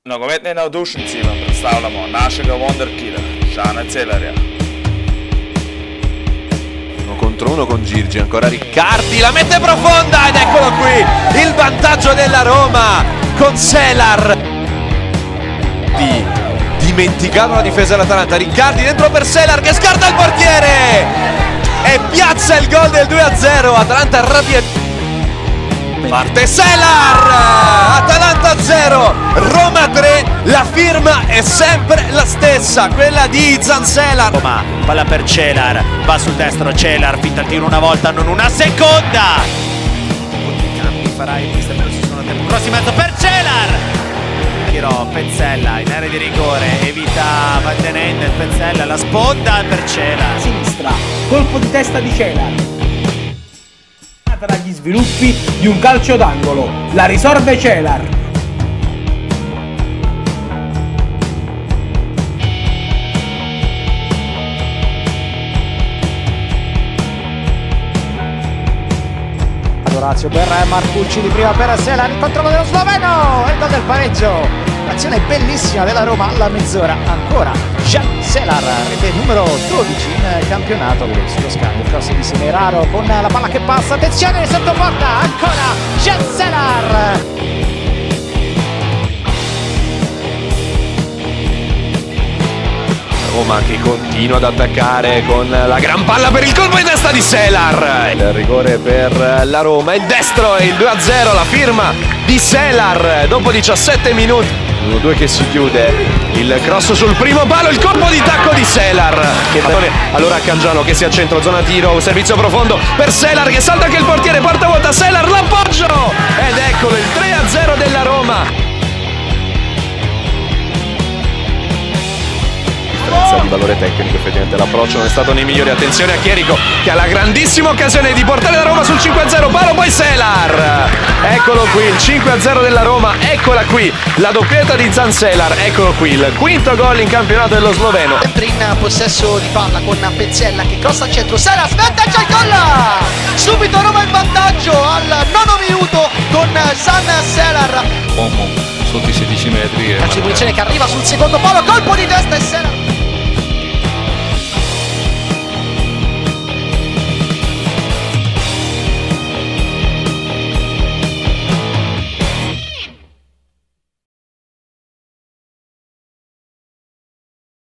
Nogometne navdušenci vam predstavljamo našega wonderkilla, Žana Celerja. Uno contro uno con Girgi, ancora Riccardi, la mette profonda ed eccolo qui, il vantaggio della Roma con Selar. Dimenticato la difesa dell'Atalanta, Riccardi dentro per Selar che scarta il portiere e piazza il gol del 2-0, Atalanta arrabbiata. Parte Selar, Atalanta 0, Roma 3, la firma è sempre la stessa, quella di Zanzelar. Roma, palla per Celar, va sul destro Celar, finta il tiro una volta, non una seconda. Campi farà il mister, però ci sono tempo. Crossi in mezzo per Celar. Tiro Pezzella in area di rigore, evita Van den Ende, Pezzella la sponda per Celar. Sinistra, colpo di testa di Celar. Dagli sviluppi di un calcio d'angolo, la risolve Celar. Orazio per Marcucci di prima per Selar, il controllo dello sloveno e il gol del pareggio. Azione bellissima della Roma alla mezz'ora, ancora Jean Selar, rete numero 12 in campionato, sullo scambio, il cross di Semeraro con la palla che passa, attenzione sotto porta, ancora Jean Selar. Roma che continua ad attaccare con la gran palla per il colpo in testa di Selar. Il rigore per la Roma, il destro e il 2-0, la firma di Selar dopo 17 minuti. 1-2 che si chiude, il cross sul primo palo, il colpo di tacco di Selar. Allora Cangiano che si accentra, zona tiro, servizio profondo per Selar che salta anche il portiere, porta vuota Selar, l'appoggio! Ed eccolo il 3-0 della Roma. Di valore tecnico, effettivamente l'approccio non è stato nei migliori. Attenzione a Chierico che ha la grandissima occasione di portare la Roma sul 5-0, palo poi Selar, eccolo qui il 5-0 della Roma, eccola qui la doppietta di Zanzelar, eccolo qui il quinto gol in campionato dello sloveno. Sempre in possesso di palla con Pezzella che crossa al centro, Selar svantaggia il gol, subito Roma in vantaggio al 9 minuto con San Selar, uomo sotto i 16 metri calcio di punizione che arriva sul secondo palo, colpo di testa e Selar.